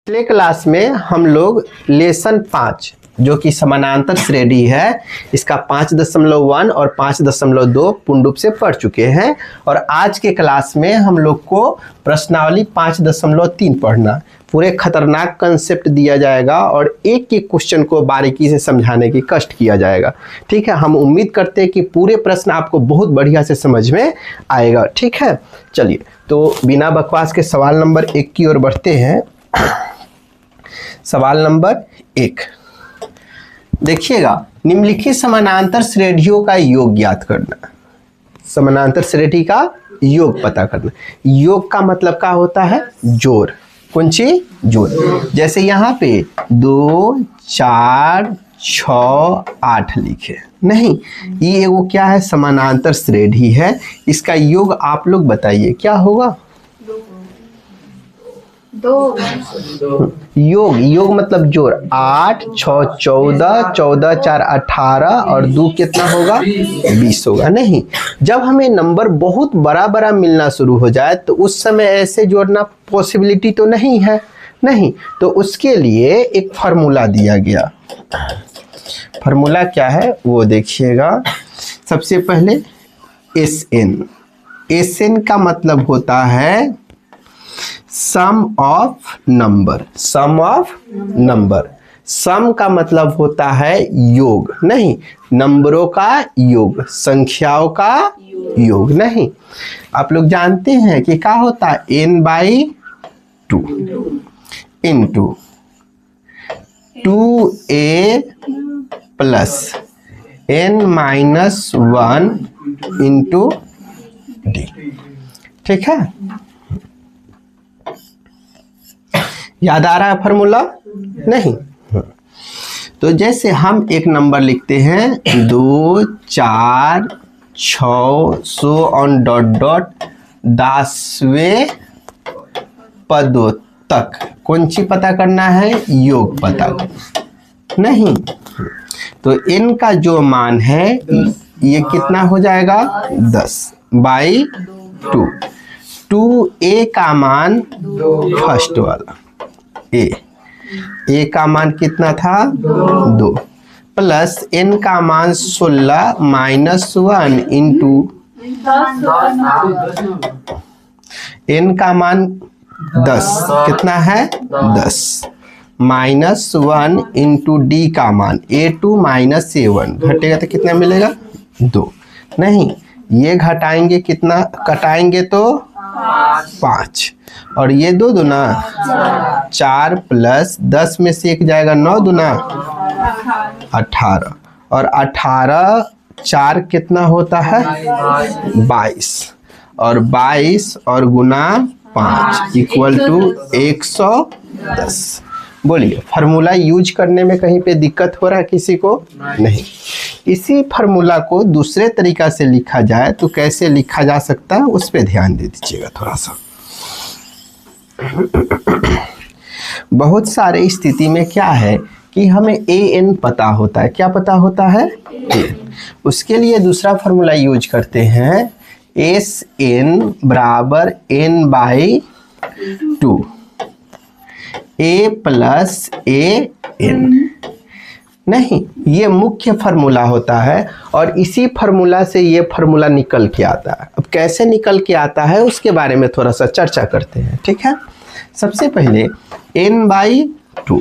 पिछले क्लास में हम लोग लेसन 5 जो कि समानांतर श्रेणी है इसका 5.1 और 5.2 पूर्ण रूप से पढ़ चुके हैं। और आज के क्लास में हम लोग को प्रश्नावली 5.3 पढ़ना, पूरे खतरनाक कंसेप्ट दिया जाएगा और एक एक क्वेश्चन को बारीकी से समझाने की कष्ट किया जाएगा। ठीक है, हम उम्मीद करते हैं कि पूरे प्रश्न आपको बहुत बढ़िया से समझ में आएगा। ठीक है, चलिए तो बिना बकवास के सवाल नंबर 1 की ओर बढ़ते हैं। सवाल नंबर 1 देखिएगा, निम्नलिखित समानांतर श्रेणियों का योग ज्ञात करना। समानांतर श्रेणी का योग पता करना। योग का मतलब क्या होता है? जोड़। कौन सी? जोड़। जैसे यहाँ पे 2 4 6 8 लिखे नहीं, ये वो क्या है? समानांतर श्रेणी है। इसका योग आप लोग बताइए क्या होगा? 2। योग मतलब जोड़। 8 6 14 14 4 18 और 2 कितना होगा? 20 होगा। नहीं, जब हमें नंबर बहुत बड़ा बड़ा मिलना शुरू हो जाए तो उस समय ऐसे जोड़ना पॉसिबिलिटी तो नहीं है। नहीं, तो उसके लिए एक फार्मूला दिया गया। फार्मूला क्या है वो देखिएगा। सबसे पहले SN का मतलब होता है sum of number. Sum of number. Sum का मतलब होता है योग। नहीं, नंबरों का योग, संख्याओं का योग। नहीं, आप लोग जानते हैं कि क्या होता है? n/2 into 2a plus n-1 into d। ठीक है, याद आ रहा है फार्मूला? नहीं, तो जैसे हम एक नंबर लिखते हैं 2 4 6 सो ऑन डॉट डॉट 10वें पदों तक कौन सी पता करना है? योग पता करना। नहीं, तो n का जो मान है ये कितना हो जाएगा? 10/2। 2a का मान फर्स्ट वाला a का मान कितना था? 2 प्लस n का मान 16 -1 इंटू n का मान 10 कितना है? 10 -1 इंटू d का मान a2 -a1 घटेगा तो कितना मिलेगा? 2। नहीं, ये घटाएंगे कितना? कटाएंगे तो 5 और ये 2 दूना 4 प्लस 10 में से 1 जाएगा 9 दूना 18 और 18 4 कितना होता है? 22 और 22 और गुना 5 इक्वल टू 110। बोलिए, फार्मूला यूज करने में कहीं पे दिक्कत हो रहा है किसी को? नहीं। इसी फार्मूला को दूसरे तरीका से लिखा जाए तो कैसे लिखा जा सकता है उस पे ध्यान दे दीजिएगा थोड़ा सा। बहुत सारे स्थिति में क्या है कि हमें an पता होता है। क्या पता होता है? an। उसके लिए दूसरा फार्मूला यूज करते हैं SN बराबर n/2 a प्लस an। नहीं, ये मुख्य फार्मूला होता है और इसी फार्मूला से ये फार्मूला निकल के आता है। अब कैसे निकल के आता है उसके बारे में थोड़ा सा चर्चा करते हैं। ठीक है, सबसे पहले n/2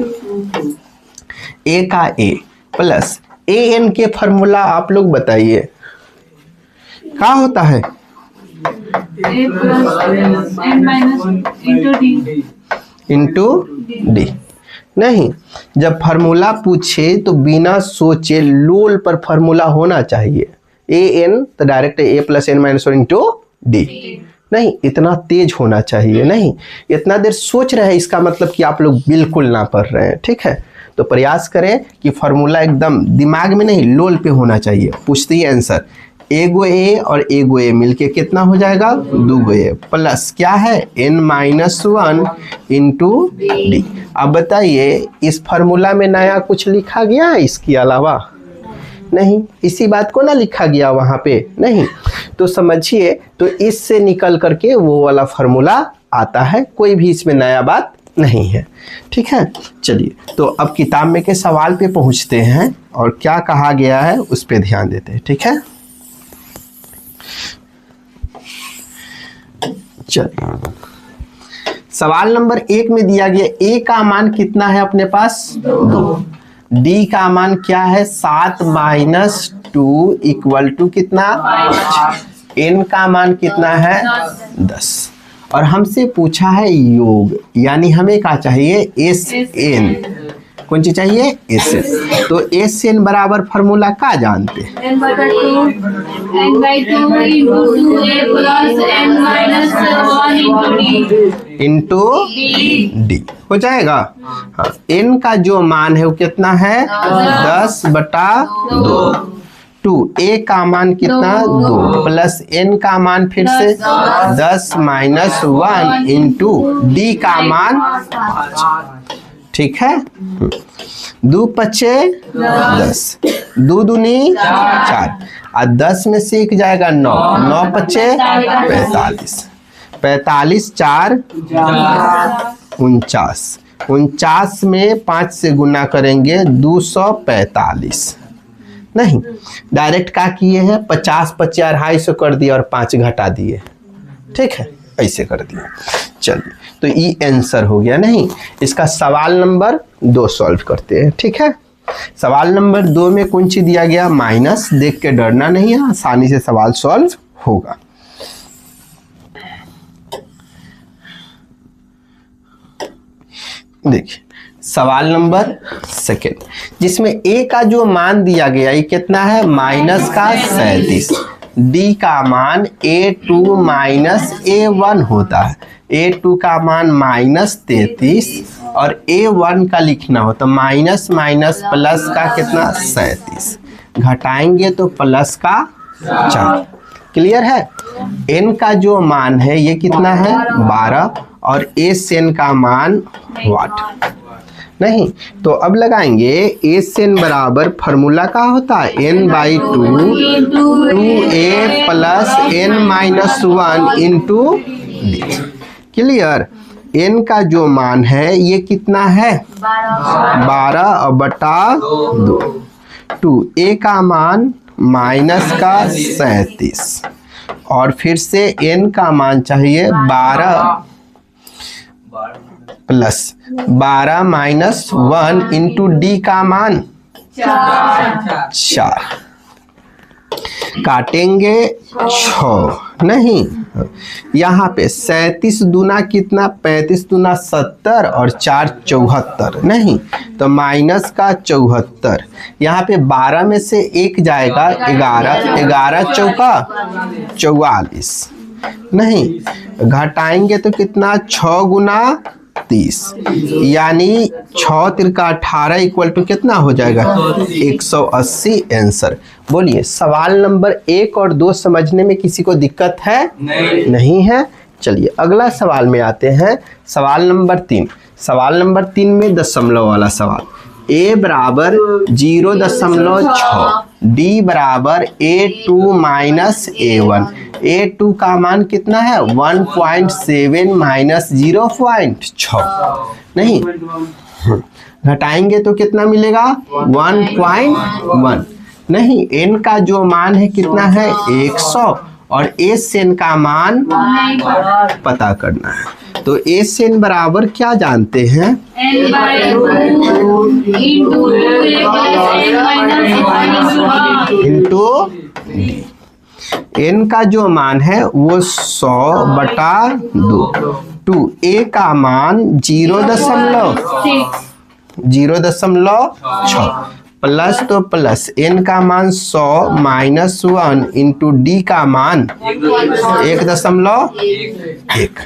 a का a प्लस an के फार्मूला आप लोग बताइए क्या होता है? a plus n-1 into D. नहीं, जब फार्मूला पूछे तो बिना सोचे लोल पर फार्मूला होना चाहिए। an तो direct a plus n-1 into D. नहीं, इतना तेज होना चाहिए। नहीं, इतना देर सोच रहे हैं इसका मतलब कि आप लोग बिल्कुल ना पढ़ रहे हैं। ठीक है, तो प्रयास करें कि फार्मूला एकदम दिमाग में नहीं लोल पे होना चाहिए। पूछते ही आंसर एगो a और एगो a मिलके कितना हो जाएगा? 2 a प्लस क्या है? n-1 into D. अब बताइए इस फार्मूला में नया कुछ लिखा गया है इसके अलावा? नहीं, इसी बात को ना लिखा गया वहाँ पे? नहीं, तो समझिए, तो इससे निकल करके वो वाला फार्मूला आता है। कोई भी इसमें नया बात नहीं है। ठीक है, चलिए तो अब किताब में के सवाल पे पहुंचते हैं और क्या कहा गया है उस पे ध्यान देते हैं। ठीक है, चलिए सवाल नंबर 1 में दिया गया a का मान कितना है अपने पास 2, d का मान क्या है 7 माइनस 2 इक्वल टू कितना 5, n का मान कितना है 10 और हमसे पूछा है योग, यानी हमें क्या चाहिए एस एन, कौन सी चाहिए एस एन। तो एस एन बराबर फार्मूला का जानते हैं इंटू डी हो जाएगा। हाँ, n का जो मान है वो कितना है 10/2, 2 a का मान कितना 2 प्लस n का मान फिर से 10 माइनस 1 इंटू d का मान 5। ठीक है, 2 पचे 10, 2 दूनी 4 और 10 में से एक जाएगा 9, 9 पचे 45, 45 4 49, 49 में 5 से गुना करेंगे 245। नहीं, डायरेक्ट क्या किए हैं 50 25 250 कर दिए और 5 घटा दिए। ठीक है, ऐसे कर दिए। चलिए तो ये आंसर हो गया। नहीं, इसका सवाल नंबर 2 सॉल्व करते हैं। ठीक है, सवाल नंबर 2 में कौन सी दिया गया माइनस, देख के डरना नहीं है, आसानी से सवाल सॉल्व होगा। देखिए सवाल नंबर 2 जिसमें a का जो मान दिया गया ये कितना है माइनस का 37, d का मान a2 माइनस a1 होता है, a2 का मान माइनस 33 और a1 का लिखना हो तो माइनस माइनस प्लस का कितना 37, घटाएंगे तो प्लस का 4। क्लियर है, n का जो मान है ये कितना है 12 और एस एन का मान वाट। नहीं तो अब लगाएंगे एस एन बराबर फार्मूला का होता है n/2 2a plus n-1 into D. Clear, n का जो मान है ये कितना है 12/2, 2a का मान माइनस का 37 और फिर से n का मान चाहिए 12 प्लस 12 माइनस 1 इंटू डी का मान 4, काटेंगे 6। नहीं, यहाँ पे 37 दूना कितना 35 दूना 70 और 4 74। नहीं तो माइनस का 74, यहाँ पे 12 में से एक जाएगा 11, 11 चौका 44। नहीं, घटाएंगे तो कितना 6 गुना 30 यानी 6 तिरका 18 इक्वल टू कितना हो जाएगा 180 आंसर। बोलिए सवाल नंबर 1 और 2 समझने में किसी को दिक्कत है? नहीं है। चलिए अगला सवाल में आते हैं, सवाल नंबर 3। सवाल नंबर 3 में दशमलव वाला सवाल, a बराबर 0.6, d बराबर a2 माइनस a1, a2 का मान कितना है 1.7 माइनस 0.6। नहीं, घटाएंगे तो कितना मिलेगा 1.1। नहीं, n का जो मान है कितना है 100 और एस एन का मान पता करना है। तो एस एन बराबर क्या जानते हैं इंटू एन का जो मान है वो 100/2, 2 a का मान 0.6 प्लस तो प्लस n का मान 100 माइनस 1 इंटू डी का मान 1.1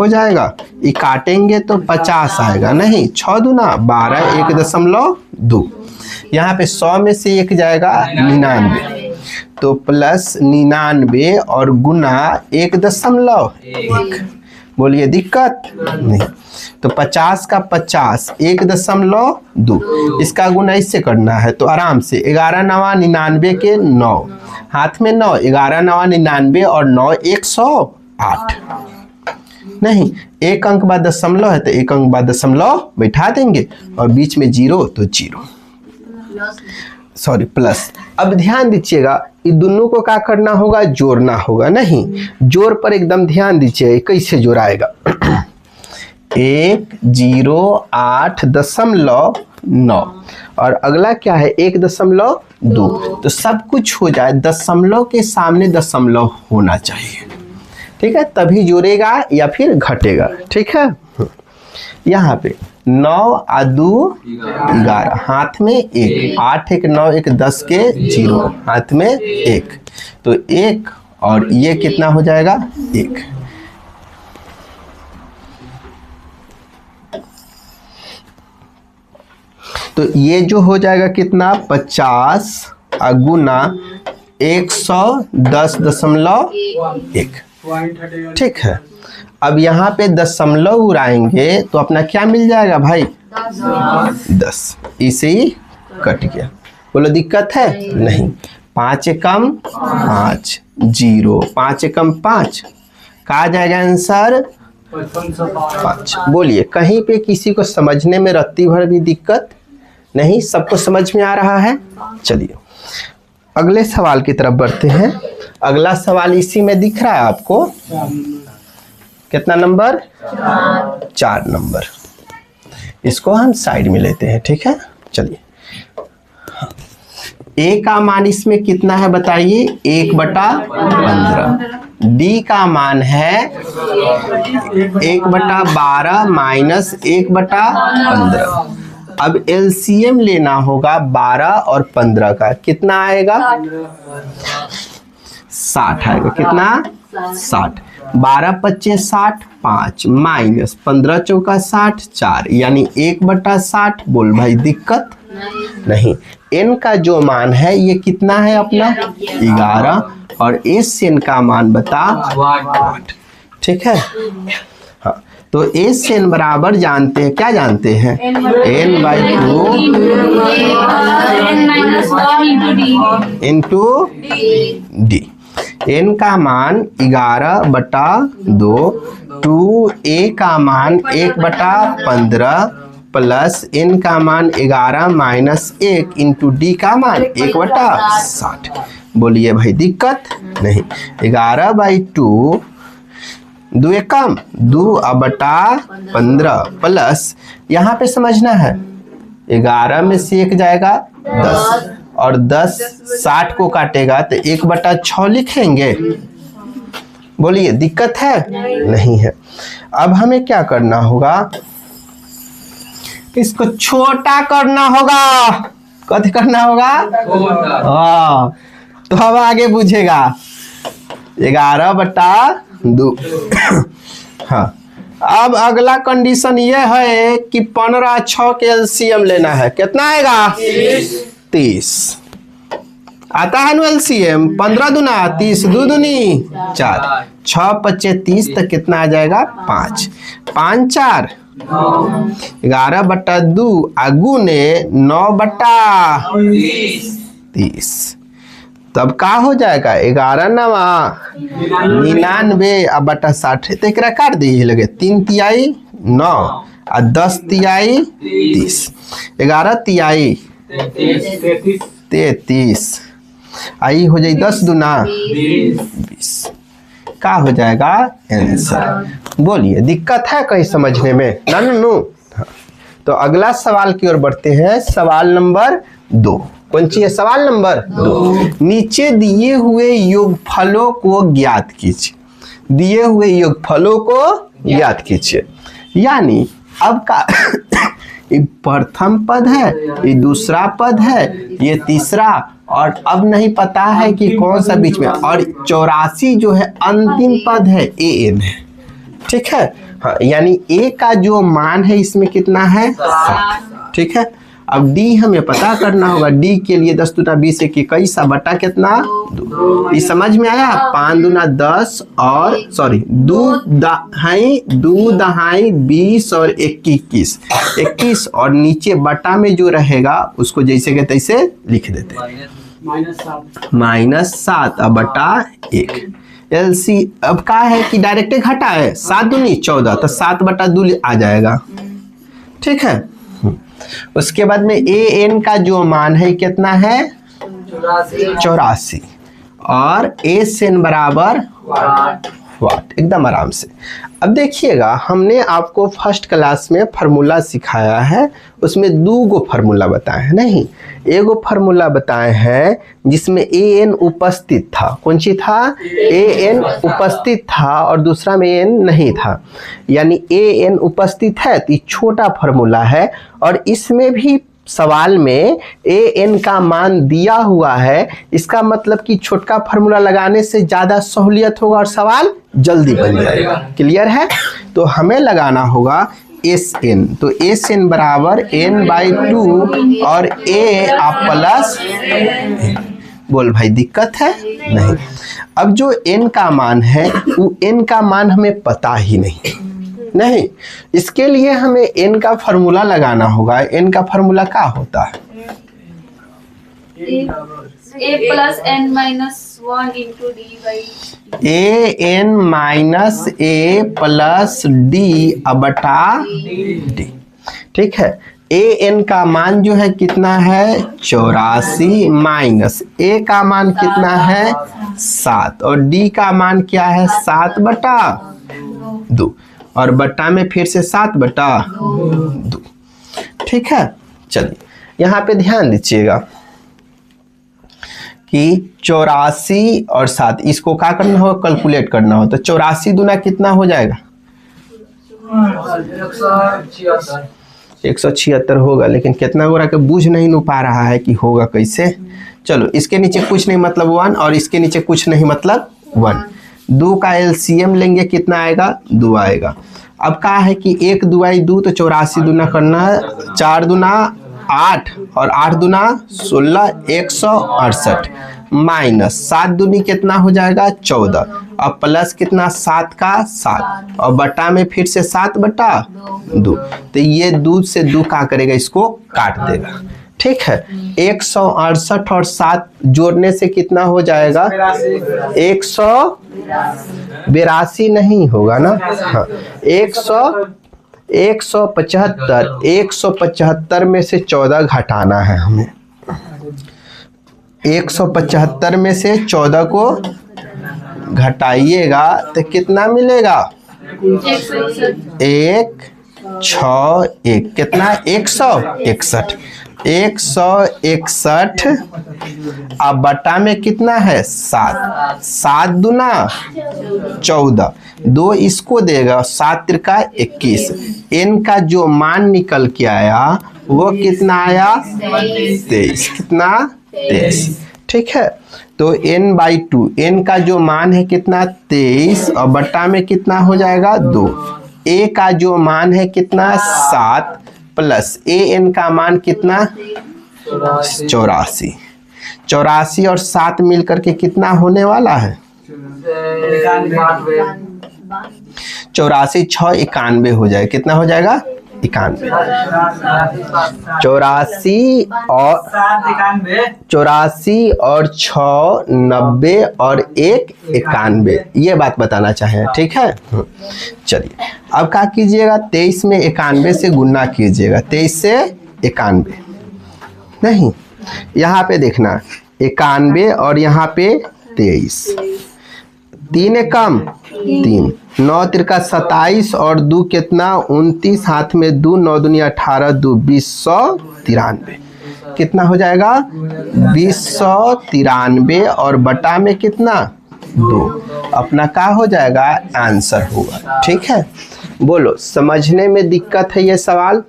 हो जाएगा। ये काटेंगे तो 50 आएगा। नहीं, 6 दूना 12, 1.2। यहाँ पे 100 में से एक जाएगा 99 तो प्लस 99 और गुना 1.1। बोलिए दिक्कत नहीं। तो 50 का 50 1.2, इसका गुना इससे करना है तो आराम से 11 9 99 के 9, हाथ में 9, 11 9 99 और 9 108। नहीं, एक अंक बाद दशमलव है तो एक अंक बाद दशमलव बैठा देंगे और बीच में जीरो तो जीरो, सॉरी प्लस। अब ध्यान दीजिएगा, ये दोनों को क्या करना होगा, जोड़ना होगा। नहीं, जोड़ पर एकदम ध्यान दीजिए, कैसे जोड़ाएगा 108.9 और अगला क्या है 1.2, तो सब कुछ हो जाए, दशमलव के सामने दशमलव होना चाहिए, ठीक है, तभी जोड़ेगा या फिर घटेगा, ठीक है। यहाँ पे 9 और 2 11, हाथ में 1, 8 1 9 1 10 के 0, हाथ में 1, तो 1 और ये कितना हो जाएगा 1। तो ये जो हो जाएगा कितना 50 गुना 110.1, ठीक है। अब यहाँ पे दशमलव उड़ाएंगे तो अपना क्या मिल जाएगा भाई 10, इसे ही कट गया। बोलो दिक्कत है नहीं। 5 एकम 5 0, 5 एकम 5, कहा जाएगा आंसर 5। बोलिए कहीं पे किसी को समझने में रत्ती भर भी दिक्कत नहीं, सबको समझ में आ रहा है। चलिए अगले सवाल की तरफ बढ़ते हैं। अगला सवाल इसी में दिख रहा है आपको, कितना नंबर 4 नंबर। इसको हम साइड में लेते हैं, ठीक है। चलिए ए का मान इसमें कितना है बताइए 1/15, डी का मान है 1/12 माइनस 1/15। अब एलसीएम लेना होगा 12 और 15 का, कितना आएगा 60 आएगा, कितना 60। 12 25 60, 5 माइनस 15 चौका 60, 4 यानी 1/60। बोल भाई दिक्कत नहीं। एन का जो मान है ये कितना है अपना 11 और एस एन का मान बता 8, ठीक है। हाँ तो एस एन बराबर जानते हैं, क्या जानते हैं n/2 इंटू डी। n का मान 11/2, 2a का मान 1/15 प्लस n का मान 11 माइनस 1 इंटू डी का मान 1/60। बोलिए भाई दिक्कत नहीं। 11/2, 2 एकम 2/15 प्लस यहाँ पे समझना है 11 में से 1 जाएगा 10 और 10 60 को काटेगा तो 1/6 लिखेंगे। बोलिए दिक्कत है नहीं है। अब हमें क्या करना होगा, इसको छोटा करना होगा। कथी करना होगा हाँ, तो अब आगे बुझेगा 11/2। हाँ अब अगला कंडीशन ये है कि 15 6 के एलसीएम लेना है, कितना आएगा 30 आता है ना एलसीएम। 15 दूना 30, 2 दूनी 4, 6 25 30 तक कितना आ जाएगा 5, 5 4 11/2 आगू ने 9/30, तब का हो जाएगा 11 9 99 अब बटा 60 तो एक काट दी लगे 3 तिहाई 9 और 10 तिहाई 30, 11 तिहाई 33 आई हो जाए 10 दूना 20, का हो जाएगा आंसर। बोलिए दिक्कत है कहीं समझने में ना नो। तो अगला सवाल की ओर बढ़ते हैं, सवाल नंबर 2। कौन सी है सवाल नंबर 2। नीचे दिए हुए योगफलों को ज्ञात कीजिए। दिए हुए योगफलों को ज्ञात कीजिए, यानी अब का ये प्रथम पद है, ये दूसरा पद है, ये तीसरा, और अब नहीं पता है कि कौन सा बीच में, और 84 जो है अंतिम पद है an है, ठीक है। हाँ यानी a का जो मान है इसमें कितना है 60, ठीक है। अब d हमें पता करना होगा। d के लिए 10 दूना 20 21 बटा कितना 2। ये समझ में आया। 5 दूना 10 और सॉरी 2 दहाई 20 और 21 और नीचे बटा में जो रहेगा उसको जैसे के तैसे लिख देते हैं -7 बटा 1। LC अब क्या है कि डायरेक्ट घटा है, 7 दूनी 14, तो 7/2 आ जाएगा। ठीक है। उसके बाद में AN का जो मान है कितना है 84 और SN बराबर वाट, एकदम आराम से। अब देखिएगा हमने आपको फर्स्ट क्लास में फार्मूला सिखाया है, उसमें 2 गो फार्मूला बताए हैं, नहीं एगो फार्मूला बताए हैं जिसमें AN उपस्थित था। कौन सी था? AN उपस्थित था और दूसरा में AN नहीं था, यानी AN उपस्थित है तो ये छोटा फार्मूला है और इसमें भी सवाल में AN का मान दिया हुआ है। इसका मतलब कि छोटका फार्मूला लगाने से ज़्यादा सहूलियत होगा और सवाल जल्दी बन जाएगा। क्लियर है? तो हमें लगाना होगा SN, तो SN बराबर n/2 और A आप प्लस। बोल भाई दिक्कत है? नहीं। अब जो n का मान है वो n का मान हमें पता ही नहीं, इसके लिए हमें n का फार्मूला लगाना होगा। n का फार्मूला क्या होता है? A plus n minus 1 into d by AN minus A plus D बटा D। ठीक है। AN का मान जो है कितना है 84 माइनस A का मान कितना है 7 और D का मान क्या है 7/2 और बट्टा में फिर से 7/2। ठीक है। चलिए यहाँ पे ध्यान दीजिएगा कि 84 और 7 इसको क्या करना हो, कैलकुलेट करना हो, तो 84 दूना कितना हो जाएगा 176 होगा, लेकिन कितना गोरा के बूझ नहीं नु पा रहा है कि होगा कैसे। चलो इसके नीचे कुछ नहीं मतलब 1 और इसके नीचे कुछ नहीं मतलब 1। 2 का LCM लेंगे कितना आएगा 2 आएगा। अब क्या है कि 1 2 2 तो 84 दूना करना है, 4 दूना 8 और 8 दूना 16 168 माइनस 7 दूनी कितना हो जाएगा 14 और प्लस कितना 7 का 7 और बटा में फिर से 7/2। तो ये 2 से 2 क्या करेगा इसको काट देगा। ठीक है। 168 और 7 जोड़ने से कितना हो जाएगा 182 नहीं होगा ना, हाँ 175 में से 14 घटाना है हमें। 175 में से 14 को घटाइएगा तो कितना मिलेगा 161 कितना 161 अब बटा में कितना है 7 7 दूना 14 2 इसको देगा 7 त्रिका 21। n का जो मान निकल के आया वो कितना आया 23। कितना 23। ठीक है। तो n/2 n का जो मान है कितना 23 और बटा में कितना हो जाएगा 2। a का जो मान है कितना 7 प्लस AN का मान कितना 84। 84 और 7 मिलकर के कितना होने वाला है 84 6 91 हो जाएगा। कितना हो जाएगा 91। 84 और 6 90 और 1 91 ये बात बताना चाहे। ठीक है। चलिए अब क्या कीजिएगा 23 में 91 से गुना कीजिएगा। 23 से 91 नहीं, यहाँ पे देखना 91 और यहाँ पे 23 3 कम 3 9 त्रिका 27 और 2 कितना 29 हाथ में 2 9 दूनी 18 2 2093 कितना हो जाएगा 2093 और बटा में कितना 2 अपना क्या हो जाएगा आंसर होगा। ठीक है। बोलो समझने में दिक्कत है ये सवाल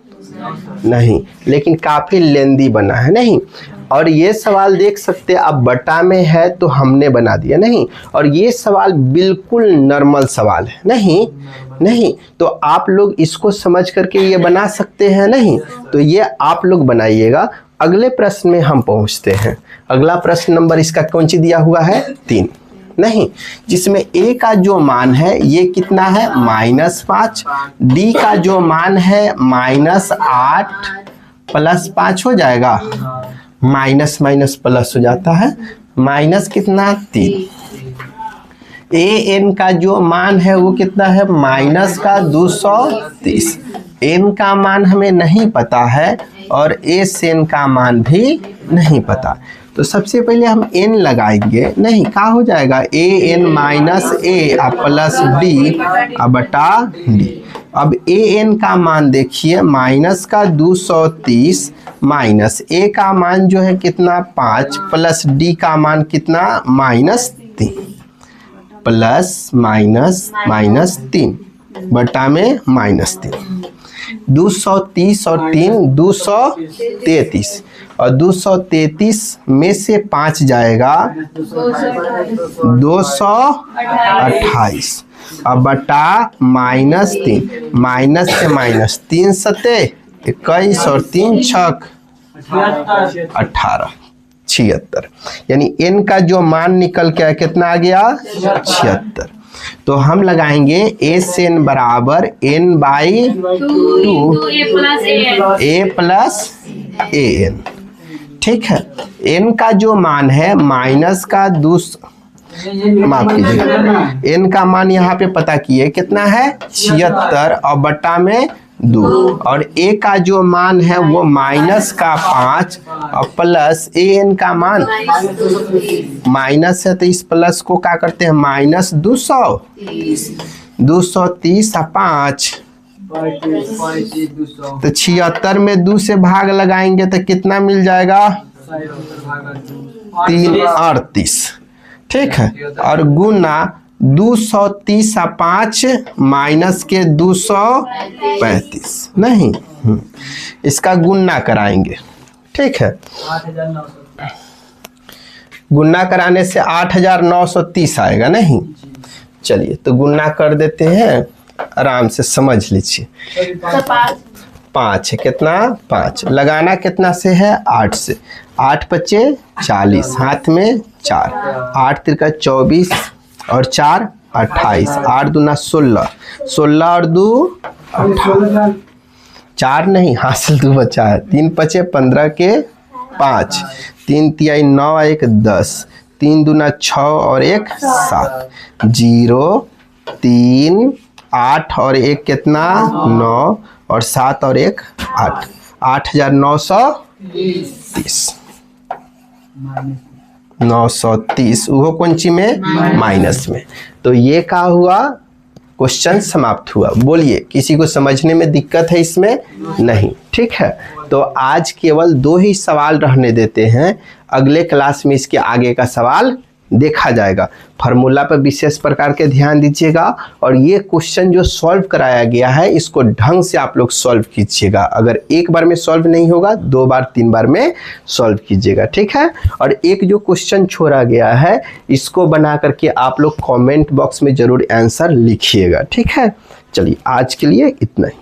नहीं, लेकिन काफी लेंदी बना है नहीं। और ये सवाल देख सकते हैं आप बटा में है तो हमने बना दिया नहीं, और ये सवाल बिल्कुल नॉर्मल सवाल है नहीं तो आप लोग इसको समझ करके ये बना सकते हैं नहीं, तो ये आप लोग बनाइएगा। अगले प्रश्न में हम पहुंचते हैं। अगला प्रश्न नंबर इसका कौन सी दिया हुआ है 3 नहीं, जिसमें A का जो मान है ये कितना है -5, D का जो मान है -8 प्लस 5 हो जाएगा, माइनस माइनस प्लस हो जाता है, माइनस कितना 3। ए एन का जो मान है वो कितना है माइनस का 230। एन का मान हमें नहीं पता है और एस एन का मान भी नहीं पता। तो सबसे पहले हम एन लगाएंगे, नहीं क्या हो जाएगा A N minus A plus D बटा डी। अब ए एन का मान देखिए माइनस का 230 माइनस ए का मान जो है कितना 5 प्लस डी का मान कितना -3 प्लस माइनस 3 बटा में -3। 230 और 3 233 और 233 में से 5 जाएगा 228 अब बटा -3 माइनस से -3 सते 21 और 3 छक 18 76। यानी n का जो मान निकल के कितना आ गया 76। तो हम लगाएंगे एस एन बराबर n by 2 a plus a n. ठीक है, n का जो मान है माइनस का माफ कीजिए, n का मान यहाँ पे पता किए कितना है 76 और बटा में 2 और a का जो मान है वो माइनस का 5 और प्लस ए एन का मान माइनस है तो इस प्लस को क्या करते हैं -230 और 5 तो 76 में 2 से भाग लगाएंगे तो कितना मिल जाएगा 338। ठीक है, और गुना 230 और 5 माइनस के 235 नहीं, इसका गुना कराएंगे। ठीक है, गुना कराने से 8930 आएगा नहीं। चलिए तो गुना कर देते हैं, आराम से समझ लीजिए। 5 है कितना 5 लगाना कितना से है 8 से, 8 पचे 40 हाथ में 4, 8 तिरका 24 और 4 28, 8 दूना 16, 16 और 2 18, 4 नहीं हासिल 2 बचा है, 3 पचे 15 के 5, 3 तिहाई 9 1 10, 3 दूना 6 और 1 7, 0 3 8 और 1 कितना 9 और 7 और 1 8, 8930 930 वो कौन सी में माइनस में। तो ये क्या हुआ क्वेश्चन समाप्त हुआ। बोलिए किसी को समझने में दिक्कत है इसमें नहीं। ठीक है, तो आज केवल 2 ही सवाल रहने देते हैं, अगले क्लास में इसके आगे का सवाल देखा जाएगा। फार्मूला पर विशेष प्रकार के ध्यान दीजिएगा और ये क्वेश्चन जो सॉल्व कराया गया है इसको ढंग से आप लोग सॉल्व कीजिएगा। अगर एक बार में सॉल्व नहीं होगा 2 बार 3 बार में सॉल्व कीजिएगा। ठीक है, और एक जो क्वेश्चन छोड़ा गया है इसको बना करके आप लोग कमेंट बॉक्स में जरूर आंसर लिखिएगा। ठीक है, चलिए आज के लिए इतना ही।